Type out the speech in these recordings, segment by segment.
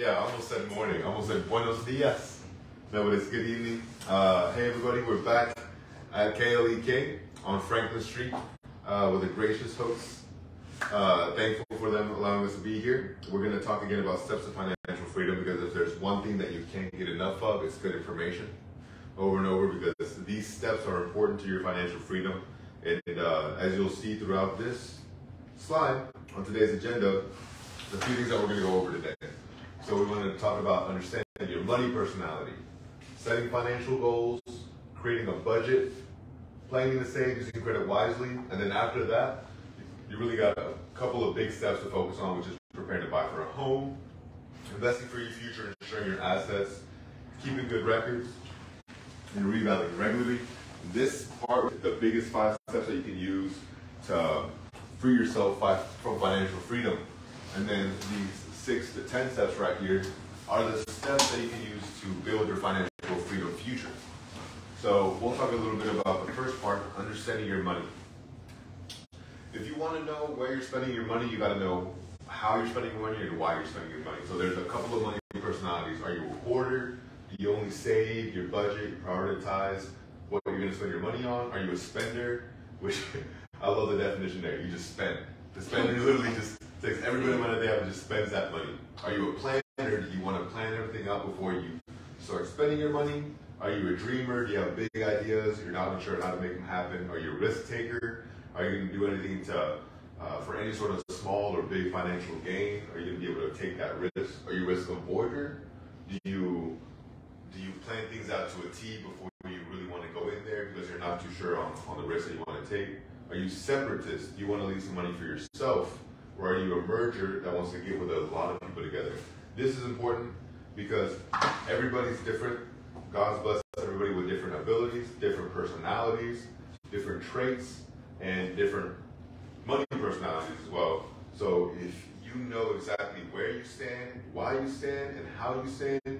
Yeah, I almost said morning. I almost said buenos dias. No, but it's good evening. Hey everybody, we're back at KLEK on Franklin Street with a gracious host. Thankful for them allowing us to be here. We're going to talk again about steps to financial freedom, because if there's one thing that you can't get enough of, it's good information over and over, because these steps are important to your financial freedom. And as you'll see throughout this slide on today's agenda, a few things that we're going to go over today. So we want to talk about understanding your money personality, setting financial goals, creating a budget, planning to save, using credit wisely, and then after that, you really got a couple of big steps to focus on, which is preparing to buy for a home, investing for your future, ensuring your assets, keeping good records, and reevaluating regularly. This part, the biggest 5 steps that you can use to free yourself from financial freedom. And then these 6 to 10 steps right here are the steps that you can use to build your financial freedom future. So we'll talk a little bit about the first part, understanding your money. If you want to know where you're spending your money, you got to know how you're spending your money and why you're spending your money. So there's a couple of money personalities. Are you a hoarder? Do you only save, your budget, you prioritize what you're going to spend your money on? Are you a spender? Which I love the definition there. You just spend. The spender literally just takes every bit of money they have and just spends that money. Are you a planner? Do you want to plan everything out before you start spending your money? Are you a dreamer? Do you have big ideas? You're not sure how to make them happen? Are you a risk taker? Are you going to do anything to for any sort of small or big financial gain? Are you going to be able to take that risk? Are you a risk avoider? Do you plan things out to a T before you really want to go in there because you're not too sure on the risk that you want to take? Are you separatist? Do you want to leave some money for yourself? Or are you a merger that wants to get with a lot of people together? This is important because everybody's different. God's blessed everybody with different abilities, different personalities, different traits, and different money personalities as well. So if you know exactly where you stand, why you stand, and how you stand,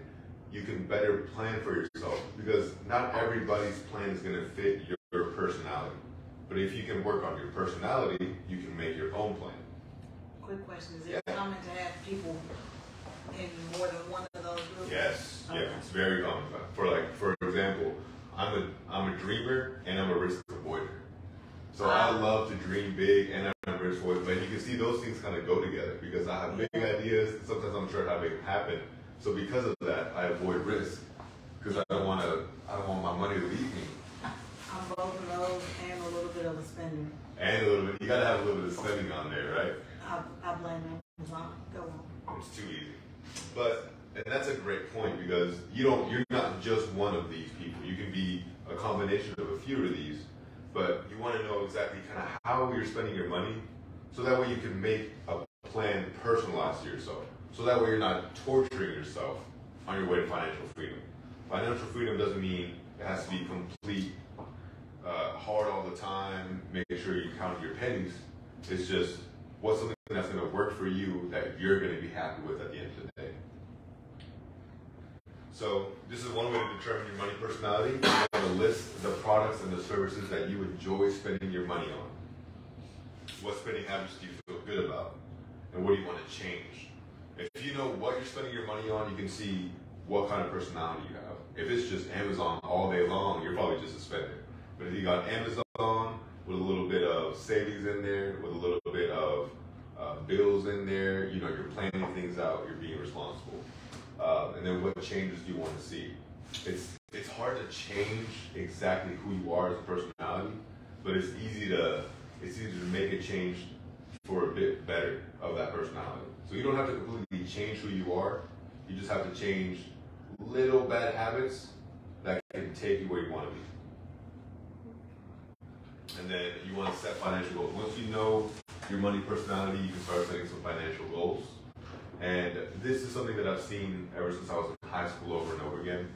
you can better plan for yourself, because not everybody's plan is going to fit your personality. But if you can work on your personality, you can make your own plan. Quick question, is it common to have people in more than one of those groups? Yes, okay. Yeah, it's very common. For example, I'm a dreamer and I'm a risk avoider. So I love to dream big and I'm a risk avoider. But you can see those things kind of go together, because I have big ideas. Sometimes I'm sure how to make them happen. So because of that, I avoid risk, because I don't want my money to leave me. I'm both of those and a little bit of a spender. And a little bit, you gotta have a little bit of spending on there, right? I blame Amazon. Go on. It's too easy. And that's a great point, because you're not just one of these people. You can be a combination of a few of these, but you want to know exactly kind of how you're spending your money, so that way you can make a plan personalized to yourself. So that way you're not torturing yourself on your way to financial freedom. Financial freedom doesn't mean it has to be complete, hard all the time, make sure you count your pennies. It's just, what's something that's going to work for you that you're going to be happy with at the end of the day. So this is one way to determine your money personality. You want to list the products and the services that you enjoy spending your money on. What spending habits do you feel good about? And what do you want to change? If you know what you're spending your money on, you can see what kind of personality you have. If it's just Amazon all day long, you're probably just a spender. But if you got Amazon with a little bit of savings in there, with a little bit of bills in there, you're planning things out, you're being responsible. And then what changes do you want to see? It's hard to change exactly who you are as a personality, but it's easy to make a change for a bit better of that personality. So you don't have to completely change who you are. You just have to change little bad habits that can take you where you want to be. And then you want to set financial goals. Once you know your money personality, you can start setting some financial goals. And this is something that I've seen ever since I was in high school over and over again.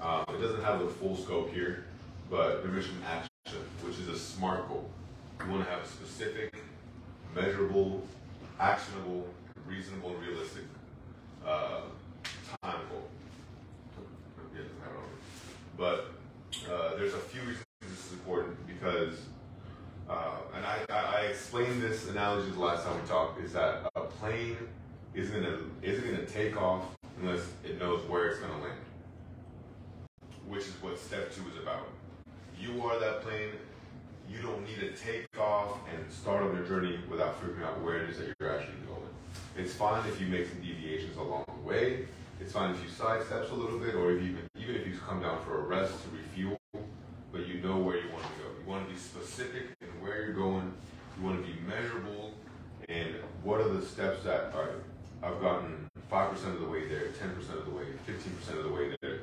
It doesn't have the full scope here, but division action, which is a SMART goal. You want to have a specific, measurable, actionable, reasonable, and realistic time goal. But there's a few reasons this is important, because and I explained this analogy the last time we talked, is that a plane isn't gonna take off unless it knows where it's going to land, which is what step 2 is about. You are that plane. You don't need to take off and start on your journey without figuring out where it is that you're actually going. It's fine if you make some deviations along the way. It's fine if you sidesteps a little bit, or if you even if you come down for a rest to refuel, but you know where you want to go. You want to be specific in where you're going. You want to be measurable, and what are the steps that are, I've gotten 5% of the way there, 10% of the way, 15% of the way there.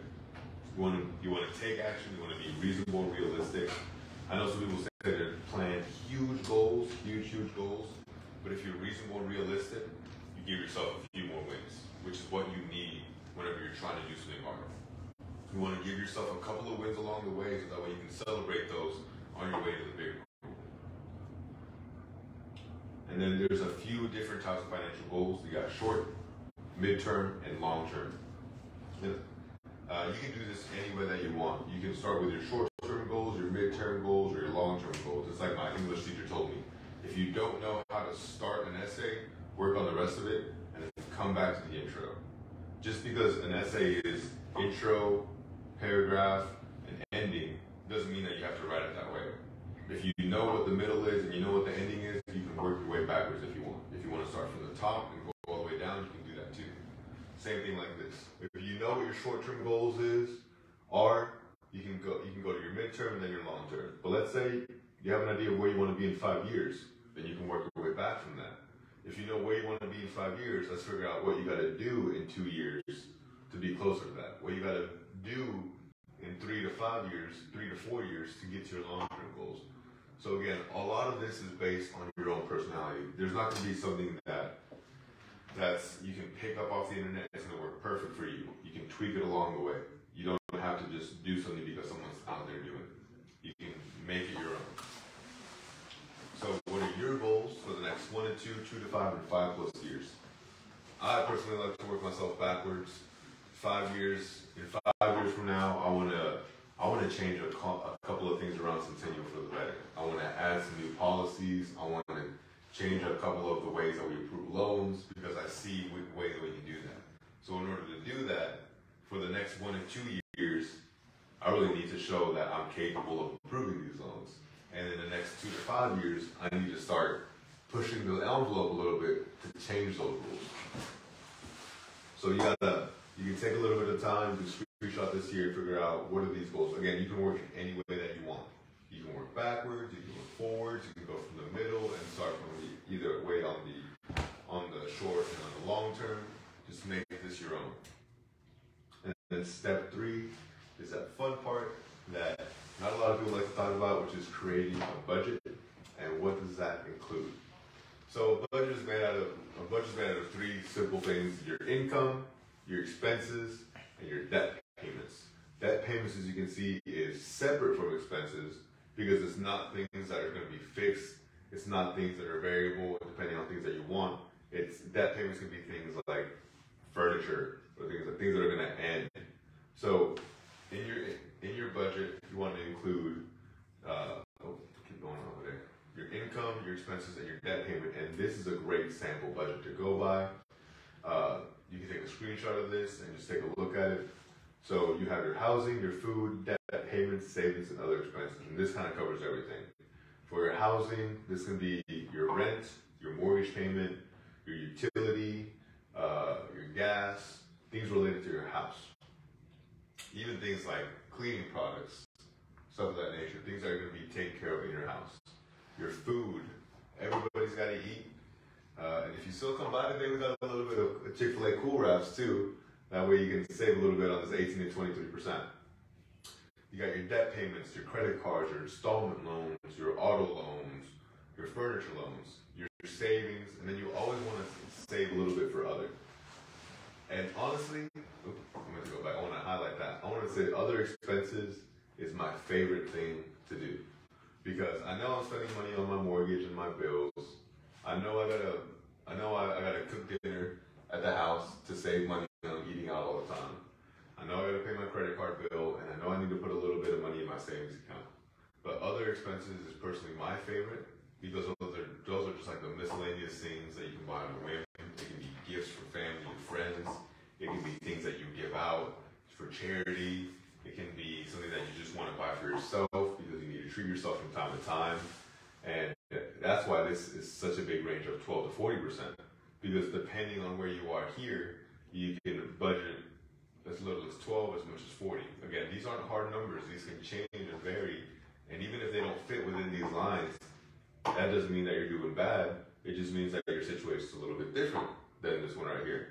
You want to take action. You want to be reasonable, realistic. I know some people say they plan huge goals, huge goals, but if you're reasonable and realistic, you give yourself a few more wins, which is what you need whenever you're trying to do something hard. You want to give yourself a couple of wins along the way so that way you can celebrate those on your way to the big goal. And then there's a few different types of financial goals. You got short, midterm, and long term. You can do this any way that you want. You can start with your short-term goals, your midterm goals, or your long-term goals. It's like my English teacher told me. If you don't know how to start an essay, work on the rest of it, and then come back to the intro. Just because an essay is intro, paragraph, and ending, doesn't mean that you have to write it that way. If you know what the middle is and you know what the ending is, you can work your way backwards if you want. If you want to start from the top and go all the way down, you can do that too. Same thing like this. If you know what your short-term goals are, you can go to your midterm and then your long-term. But let's say you have an idea of where you want to be in 5 years, then you can work your way back from that. If you know where you want to be in 5 years, let's figure out what you got to do in 2 years to be closer to that. What you got to do in 3 to 5 years, 3 to 4 years to get to your long-term goals. So again, a lot of this is based on your own personality. There's not going to be something that's you can pick up off the internet. It's going to work perfect for you. You can tweak it along the way. You don't have to just do something because someone's out there doing it. You can make it your own. So what are your goals for the next 1 to 2, 2 to 5, and 5+ years? I personally like to work myself backwards. 5 years, in 5 years from now, I want to change a couple of things around Centennial for the better. I want to add some new policies. I want to change a couple of the ways that we approve loans because I see ways that we can do that. So in order to do that, for the next 1 to 2 years, I really need to show that I'm capable of approving these loans. And in the next 2 to 5 years, I need to start pushing the envelope a little bit to change those rules. So you can take a little bit of time to screenshot this here and figure out what are these goals. Again, you can work in any way that you want. You can work backwards, you can work forwards, you can go from the middle and start from either way on the short and on the long term. Just make this your own. And then step 3 is that fun part that not a lot of people like to talk about, which is creating a budget. And what does that include? So a budget is made out of 3 simple things: your income, your expenses, and your debt payments. Debt payments, as you can see, is separate from expenses because it's not things that are going to be fixed. It's not things that are variable depending on things that you want. It's debt payments can be things like furniture or things that are going to end. So in your budget, you want to include keep going over there. Your income, your expenses, and your debt payment. And this is a great sample budget to go by. You can take a screenshot of this and just take a look at it. So you have your housing, your food, debt payments, savings, and other expenses. And this kind of covers everything. For your housing, this can be your rent, your mortgage payment, your utility, your gas, things related to your house. Even things like cleaning products, stuff of that nature, things that are going to be taken care of in your house. Your food, everybody's got to eat. And if you still come by today, we got a little bit of Chick-fil-A Cool Wraps too. That way you can save a little bit on this 18 to 23%. You got your debt payments, your credit cards, your installment loans, your auto loans, your furniture loans, your savings, and then you always want to save a little bit for other. And honestly, I'm going to go back. I want to highlight that. I want to say other expenses is my favorite thing to do because I know I'm spending money on my mortgage and my bills. I know I gotta cook dinner at the house to save money on eating out all the time. I know I gotta pay my credit card bill, and I know I need to put a little bit of money in my savings account. But other expenses is personally my favorite because those are just like the miscellaneous things that you can buy on a whim. It can be gifts for family and friends. It can be charity. It can be something that you just want to buy for yourself because you need to treat yourself from time to time. And that's why this is such a big range of 12 to 40%. Because depending on where you are here, you can budget as little as 12, as much as 40. Again, these aren't hard numbers. These can change and vary. And even if they don't fit within these lines, that doesn't mean that you're doing bad. It just means that your situation is a little bit different than this one right here.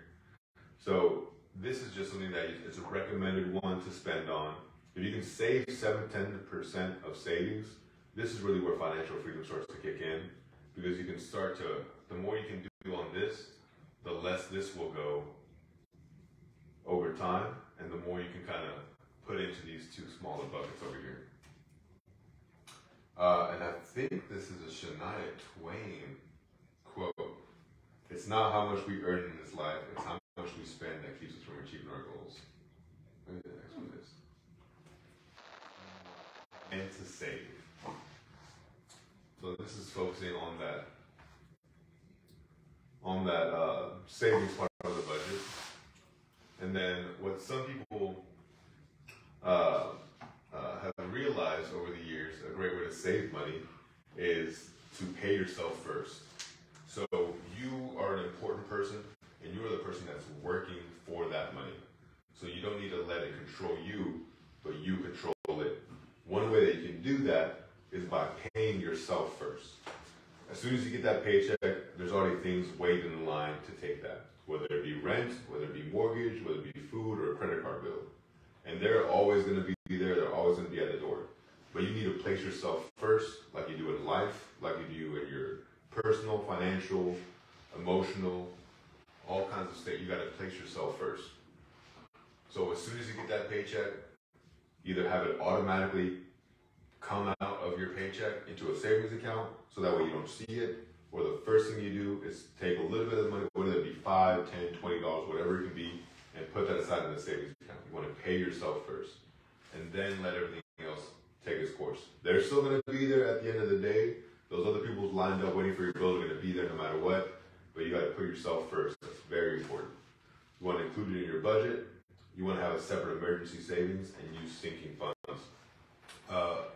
So this is just something that it's a recommended one to spend on. If you can save 7-10% of savings, this is really where financial freedom starts to kick in, because you can start to, the more you can do on this, the less this will go over time, and the more you can kind of put into these two smaller buckets over here. And I think this is a Shania Twain quote. It's not how much we earn in this life, it's how much we spend that keeps us from achieving our goals. Maybe the next one is. And to save. So this is focusing on that savings part of the budget. And then what some people have realized over the years, a great way to save money is to pay yourself first. So you are an important person, and you are the person that's working for that money. So you don't need to let it control you, but you control it. One way that you can do that is by paying yourself first. As soon as you get that paycheck, there's already things waiting in line to take that. Whether it be rent, whether it be mortgage, whether it be food or a credit card bill. And they're always going to be there, they're always going to be at the door. But you need to place yourself first, like you do in life, like you do in your personal, financial, emotional, all kinds of state. You got to place yourself first. So as soon as you get that paycheck, either have it automatically come out of your paycheck into a savings account, so that way you don't see it, or the first thing you do is take a little bit of money, whether it be $5, $10, $20, whatever it can be, and put that aside in the savings account. You want to pay yourself first, and then let everything else take its course. They're still going to be there at the end of the day. Those other people lined up waiting for your bills are going to be there no matter what, but you got to put yourself first. That's very important. You want to include it in your budget. You want to have a separate emergency savings and use sinking funds.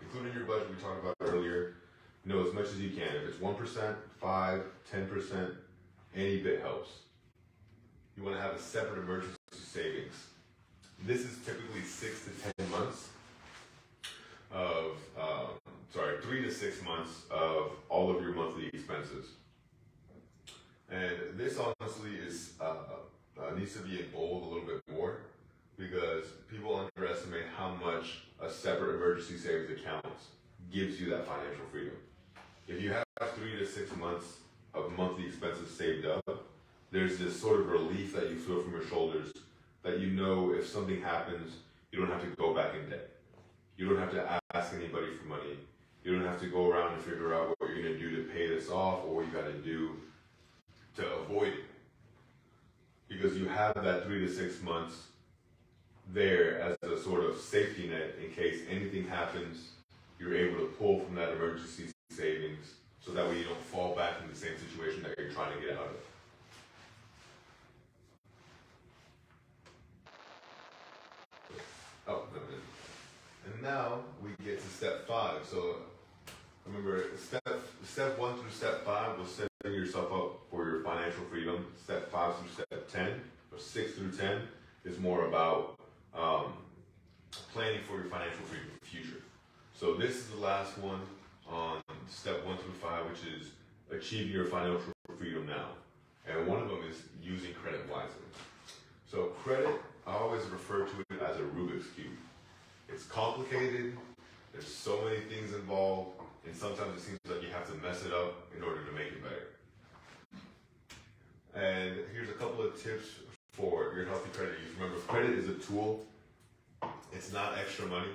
Including your budget we talked about earlier, as much as you can. If it's 1%, 5%, 10%, any bit helps. You want to have a separate emergency savings. This is typically 6 to 10 months of, 3 to 6 months of all of your monthly expenses. And this honestly is needs to be in bold a little bit more, because people underestimate how much a separate emergency savings account gives you that financial freedom. If you have 3 to 6 months of monthly expenses saved up, there's this sort of relief that you feel from your shoulders that if something happens, you don't have to go back in debt. You don't have to ask anybody for money. You don't have to go around and figure out what you're going to do to pay this off, or what you got to do to avoid it. Because you have that 3 to 6 months there as a sort of safety net in case anything happens. You're able to pull from that emergency savings, so that way you don't fall back in the same situation that you're trying to get out of. Oh, no. And now we get to step 5. So remember, step 1 through step 5 was setting yourself up for your financial freedom. Step 5 through step 10, or 6 through 10, is more about planning for your financial freedom in the future. So this is the last one on step 1 through 5, which is achieving your financial freedom now. And one of them is using credit wisely. So credit, I always refer to it as a Rubik's Cube. It's complicated, there's so many things involved, and sometimes it seems like you have to mess it up in order to make it better. And here's a couple of tips for your healthy credit use. Remember, credit is a tool. It's not extra money.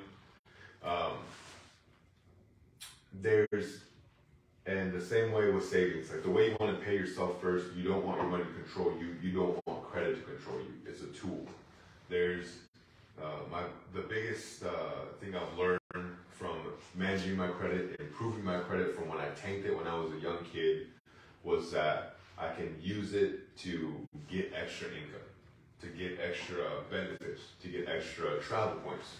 And the same way with savings, like the way you want to pay yourself first, you don't want your money to control you. You don't want credit to control you. It's a tool. There's the biggest thing I've learned from managing my credit, improving my credit from when I tanked it when I was a young kid, was that I can use it to get extra income. to get extra benefits, to get extra travel points.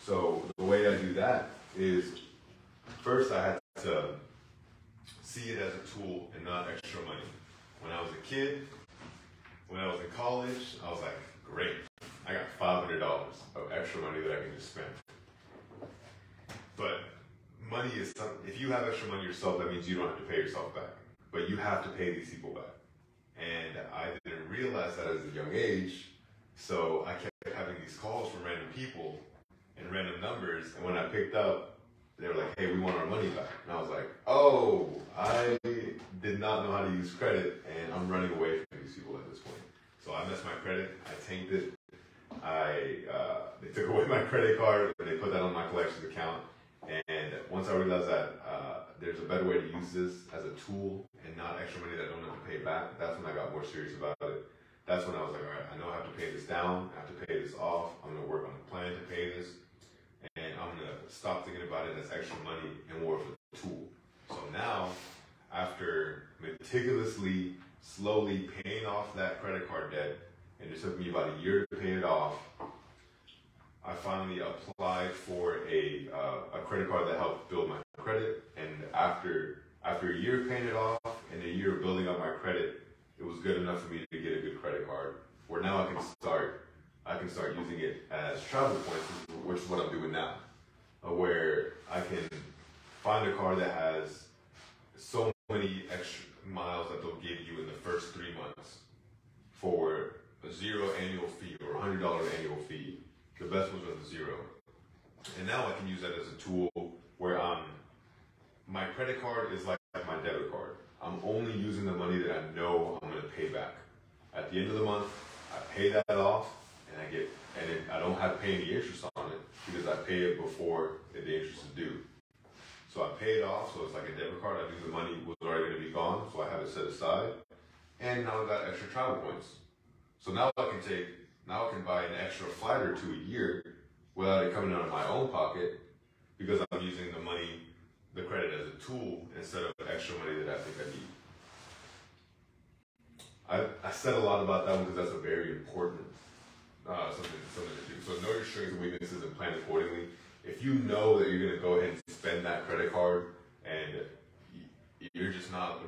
So the way I do that is, first I had to see it as a tool and not extra money. When I was a kid, when I was in college, I was like, great, I got $500 of extra money that I can just spend. But money is something, if you have extra money yourself, that means you don't have to pay yourself back. But you have to pay these people back. And I didn't realize that at a young age, so I kept having these calls from random people and random numbers, and when I picked up, they were like, hey, we want our money back. And I was like, oh, I did not know how to use credit, and I'm running away from these people at this point. So I messed my credit, I tanked it, they took away my credit card, and they put that on my collections account. And once I realized that there's a better way to use this as a tool and not extra money that I don't have to pay back, that's when I got more serious about it. That's when I was like, all right, I know I have to pay this down, I have to pay this off, I'm gonna work on a plan to pay this, and I'm gonna stop thinking about it as extra money and more of a tool. So now, after meticulously, slowly paying off that credit card debt, and it took me about a year to pay it off, I finally applied for a credit card that helped build my credit, and after a year of paying it off and a year of building up my credit, it was good enough for me to get a good credit card, where now I can start using it as travel points, which is what I'm doing now, where I can find a car that has so many extra miles that they'll give you in the first 3 months for a $0 annual fee or $100 annual fee. The best ones are the 0. And now I can use that as a tool where my credit card is like my debit card. I'm only using the money that I know I'm going to pay back. At the end of the month, I pay that off, and I don't have to pay any interest on it because I pay it before the interest is due. So I pay it off, so it's like a debit card. I knew the money was already going to be gone, so I have it set aside. And now I've got extra travel points. So now I can buy an extra flight or 2 a year without it coming out of my own pocket because I'm using the credit as a tool instead of extra money that I think I need. I said a lot about that one because that's a very important something to do. So know your strengths and weaknesses and plan accordingly. If you know that you're going to go ahead and spend that credit card and you're just not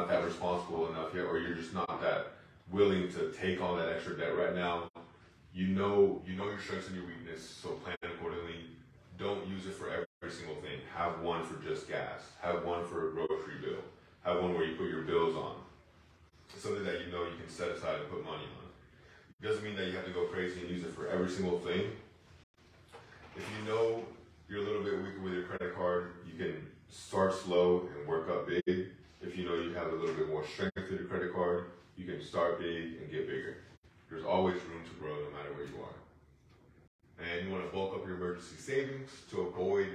that responsible enough yet, or you're just not that willing to take on that extra debt right now, you know your strengths and your weakness, so plan accordingly. Don't use it for every single thing. Have one for just gas. Have one for a grocery bill. Have one where you put your bills on. Something that you know you can set aside and put money on. It doesn't mean that you have to go crazy and use it for every single thing. If you know you're a little bit weaker with your credit card, you can start slow and work up big. If you know you have a little bit more strength with your credit card, you can start big and get bigger. There's always room to grow no matter where you are. And you want to bulk up your emergency savings to avoid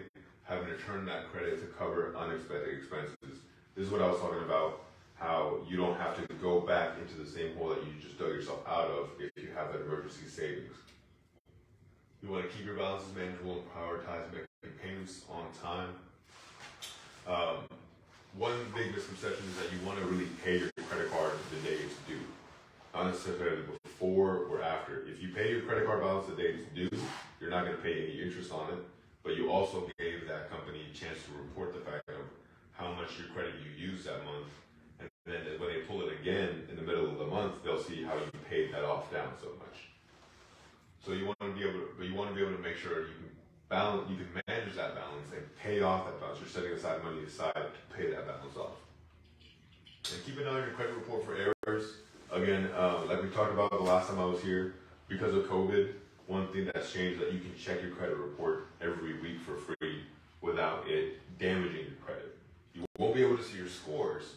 having to turn that credit to cover unexpected expenses. This is what I was talking about, how you don't have to go back into the same hole that you just dug yourself out of if you have that emergency savings. You want to keep your balances manageable and prioritize making payments on time. One big misconception is that you want to really pay your credit card the day it's due. Not necessarily before or after. If you pay your credit card balance the day it's due, you're not going to pay any interest on it, but you also gave that company a chance to report the fact of how much your credit you used that month. And then when they pull it again in the middle of the month, they'll see how you paid that off down so much. So you want to be able to make sure you can manage that balance and pay off that balance. You're setting aside money aside to pay that balance off. And keep an eye on your credit report for errors. Again, like we talked about the last time I was here, because of COVID, one thing that's changed is that you can check your credit report every week for free without it damaging your credit. You won't be able to see your scores,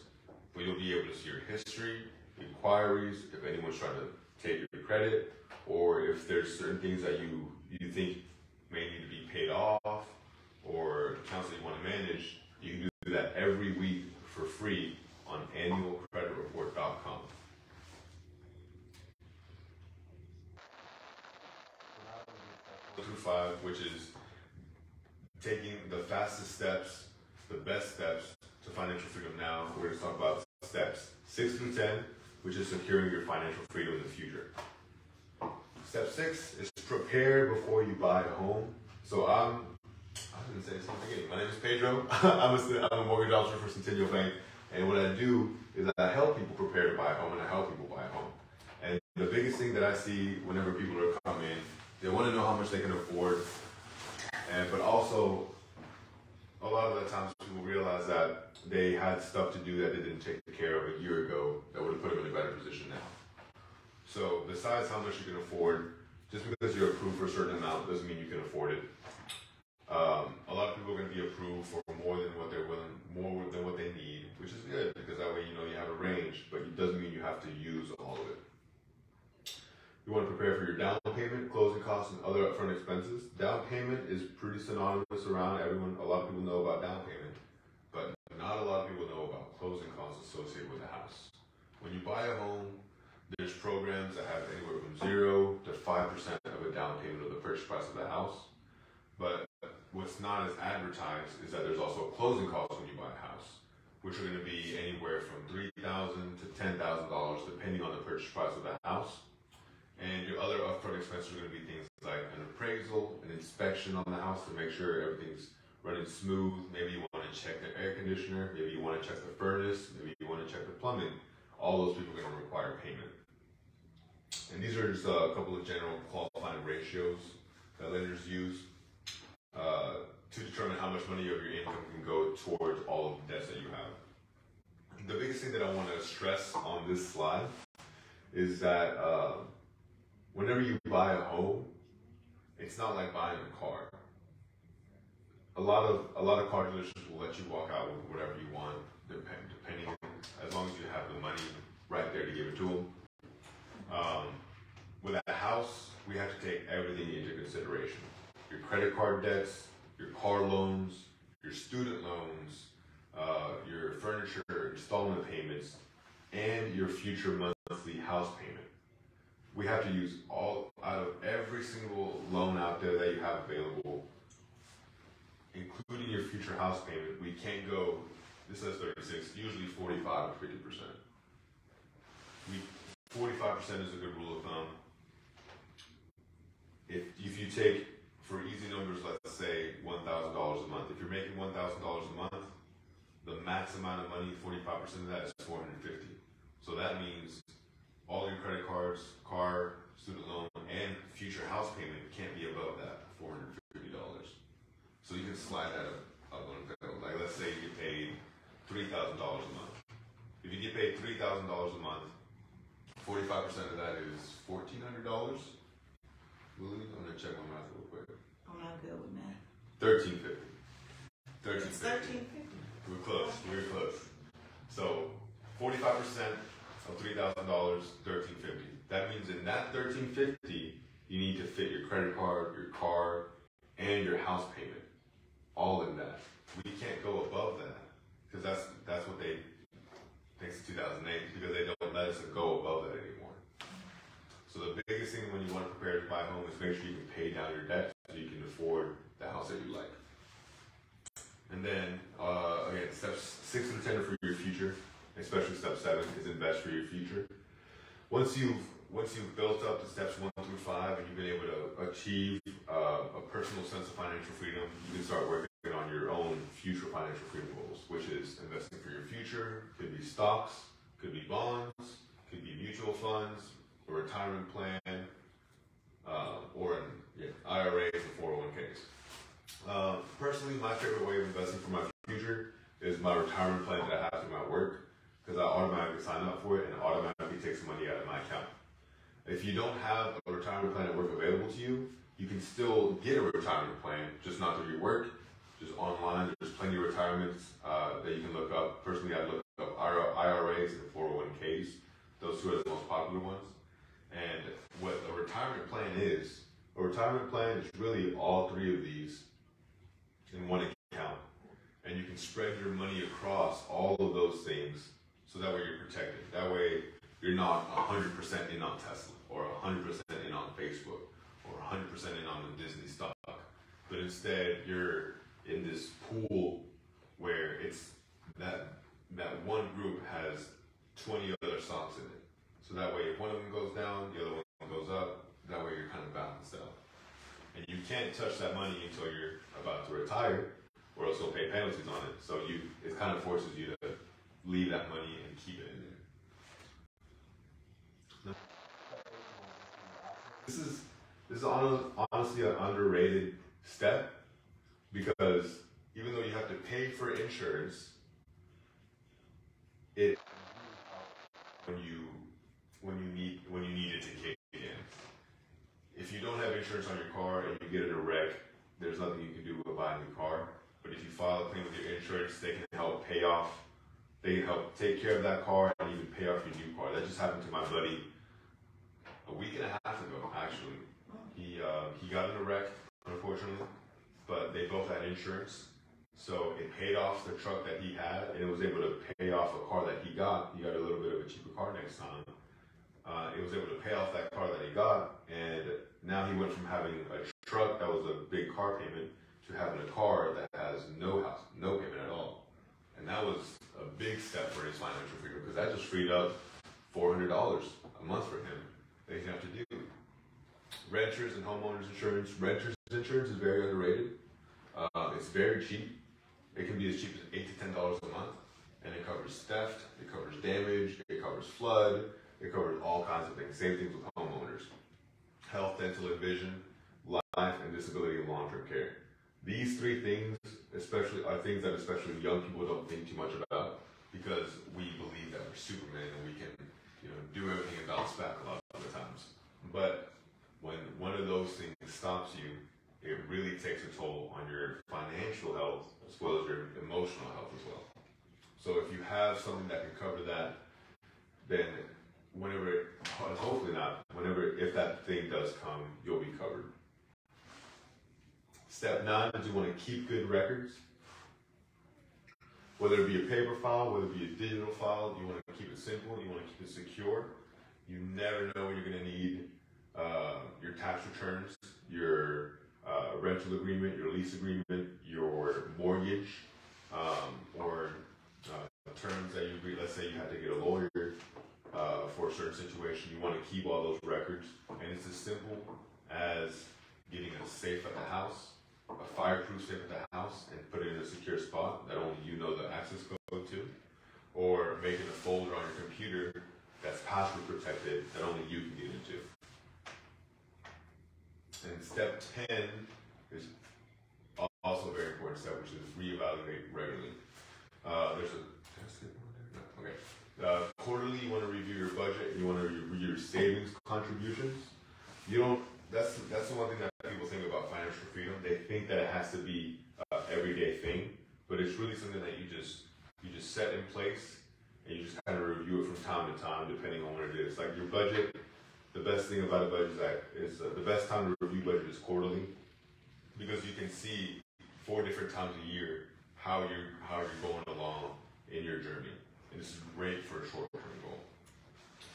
but you'll be able to see your history, inquiries, if anyone's trying to take your credit, or if there's certain things that you think may need to be paid off, or accounts that you want to manage. You can do that every week for free on annualcreditreport.com. 5, which is taking the fastest steps, the best steps to financial freedom now. We're going to talk about steps 6 through 10, which is securing your financial freedom in the future. Step 6 is prepare before you buy a home. So I didn't say this in the beginning. My name is Pedro. I'm a mortgage officer for Centennial Bank. And what I do is I help people prepare to buy a home, and I help people buy a home. And the biggest thing that I see whenever people are coming in, they want to know how much they can afford. But also, a lot of the times people realize that they had stuff to do that they didn't take care of a year ago that would have put them in a better position now. So besides how much you can afford, just because you're approved for a certain amount doesn't mean you can afford it. A lot of people are going to be approved for more than what they're willing, more than what they need, which is good because that way you know you have a range, but it doesn't mean you have to use all of it. You want to prepare for your down payment, closing costs, and other upfront expenses. Down payment is pretty synonymous around everyone. A lot of people know about down payment, but not a lot of people know about closing costs associated with the house. When you buy a home, there's programs that have anywhere from 0 to 5% of a down payment of the purchase price of the house. But what's not as advertised is that there's also closing costs when you buy a house, which are going to be anywhere from $3,000 to $10,000 depending on the purchase price of the house. And your other upfront expenses are going to be things like an appraisal, an inspection on the house to make sure everything's running smooth. Maybe you want to check the air conditioner, maybe you want to check the furnace, maybe you want to check the plumbing. All those people are going to require payment. And these are just a couple of general qualifying ratios that lenders use to determine how much money of your income can go towards all of the debts that you have. The biggest thing that I want to stress on this slide is that whenever you buy a home, it's not like buying a car. A lot of car dealerships will let you walk out with whatever you want, depending, as long as you have the money right there to give it to them. With a house, we have to take everything into consideration. Your credit card debts, your car loans, your student loans, your furniture installment payments, and your future monthly house payment. We have to use all out of every single loan out there that you have available, including your future house payment. We can't go, this says 36, usually 45 or 50%. 45% is a good rule of thumb. If you take, for easy numbers, let's say $1,000 a month. If you're making $1,000 a month, the max amount of money, 45% of that is $450. So that means all your credit cards, car, student loan, and future house payment can't be above that $450. So you can slide that up on a pedal. Like let's say you get paid $3,000 a month. If you get paid $3,000 a month, 45% of that is $1,400. Willie, I'm gonna check my math real quick. I'm not good with math. $1,350. It's $1,350. We're close. We're close. So 45% of $3,000, $1,350. That means in that $1,350, you need to fit your credit card, your car, and your house payment, all in that. We can't go above that because that's what they, thanks to 2008, because they don't let us go above that anymore. So the biggest thing when you want to prepare to buy a home is make sure you can pay down your debt so you can afford the house that you like. And then, again, steps 6 and 10 are for your future, especially step 7 is invest for your future. Once you've built up to steps 1 through 5 and you've been able to achieve a personal sense of financial freedom, you can start working on your own future financial freedom goals, which is investing for your future. Could be stocks, could be bonds, could be mutual funds, a retirement plan, or IRAs and 401ks. Personally, my favorite way of investing for my future is my retirement plan that I have through my work, because I automatically sign up for it and it automatically takes money out of my account. If you don't have a retirement plan at work available to you, you can still get a retirement plan, just not through your work, just online. There's plenty of retirements that you can look up. Personally, I look up IRAs and 401ks. Those two are the most popular ones. And what a retirement plan is really all 3 of these in one account. And you can spread your money across all of those things so that way you're protected. That way you're not 100% in on Tesla or 100% in on Facebook or 100% in on the Disney stock. But instead you're in this pool where it's that one group has 20 other stocks in it. So that way if one of them goes down, the other one goes up. That way you're kind of balanced out. And you can't touch that money until you're about to retire, or else you'll pay penalties on it. So it kind of forces you to leave that money and keep it in there. This is honestly an underrated step, because even though you have to pay for insurance, it when you need it to kick in. If you don't have insurance on your car and you get in a wreck, there's nothing you can do to buy a new car. But if you file a claim with your insurance, they can help take care of that car and even pay off your new car. That just happened to my buddy a week and a half ago, actually. He got in a wreck, unfortunately, but they both had insurance. So it paid off the truck that he had, and it was able to pay off a car that he got. He got a little bit of a cheaper car next time. It was able to pay off that car that he got, and now he went from having a truck that was a big car payment to having a car that has no payment at all. And that was a big step for his financial freedom, because that just freed up $400 a month for him that he didn't have to do. Renters and homeowners insurance. Renters insurance is very underrated. It's very cheap. It can be as cheap as $8 to $10 a month, and it covers theft, it covers damage, it covers flood, it covers all kinds of things. Same things with homeowners. Health, dental, and vision, life and disability, and long-term care. These three things are things that especially young people don't think too much about, because we believe that we're Superman and we can, do everything and bounce back a lot of the times. But when one of those things stops you, it really takes a toll on your financial health as well as your emotional health as well. So if you have something that can cover that, then if that thing does come, you'll be covered. Step 9 is you want to keep good records. Whether it be a paper file, whether it be a digital file, you want to keep it simple, you want to keep it secure. You never know when you're going to need your tax returns, your rental agreement, your lease agreement, your mortgage, or terms that you agree. Let's say you had to get a lawyer for a certain situation. You want to keep all those records, and it's as simple as getting a safe at the house, a fireproof safe at the house, and put it in a secure spot that only you know the access code to, or making a folder on your computer that's password protected that only you can get into. And step 10 is also a very important step, which is reevaluate regularly. Quarterly, you want to review your budget. You want to review your savings contributions. That's the one thing that people think about financial freedom. They think that it has to be an everyday thing, but it's really something that you just set in place, and you just kind of review it from time to time, depending on what it is. Like your budget, the best thing about a budget is the best time to review budget is quarterly, because you can see 4 different times a year how you're going along in your journey. And this is great for a short-term goal.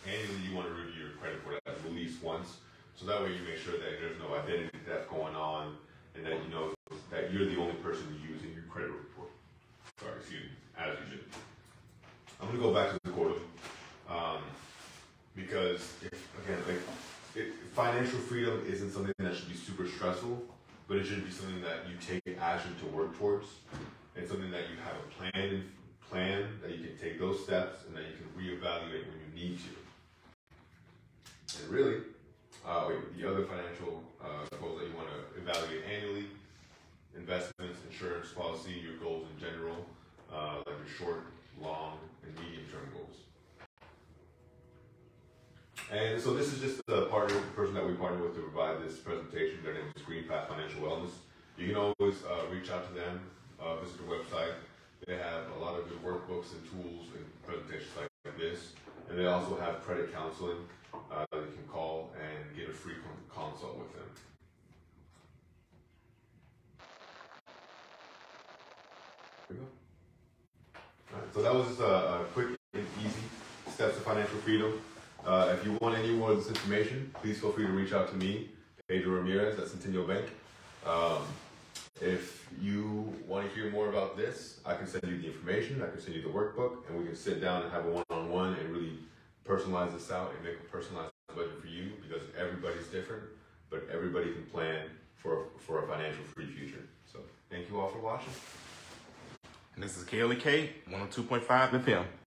Annually, you want to review your credit report at least once, so that way you make sure that there's no identity theft going on, and that you know that you're the only person using your credit report. As you should. I'm going to go back to the quarterly, because financial freedom isn't something that should be super stressful, but it should be something that you take action to work towards, and something that you have a plan that you can take those steps, and that you can reevaluate when you need to. And really, the other financial goals that you want to evaluate annually: investments, insurance policy, your goals in general, like your short, long, and medium-term goals. And so this is just the person that we partner with to provide this presentation. Their name is Green Path Financial Wellness. You can always reach out to them, visit their website. They have a lot of good workbooks and tools and presentations like this. And they also have credit counseling that you can call and get a free consult with them. There we go. All right, so that was just a quick and easy steps to financial freedom. If you want any more of this information, please feel free to reach out to me, Pedro Ramirez at Centennial Bank. If you want to hear more about this, I can send you the information, I can send you the workbook, and we can sit down and have a one-on-one and really personalize this out and make a personalized budget for you because everybody's different, but everybody can plan for a financial free future. So thank you all for watching. And this is KLEK 102.5 FM.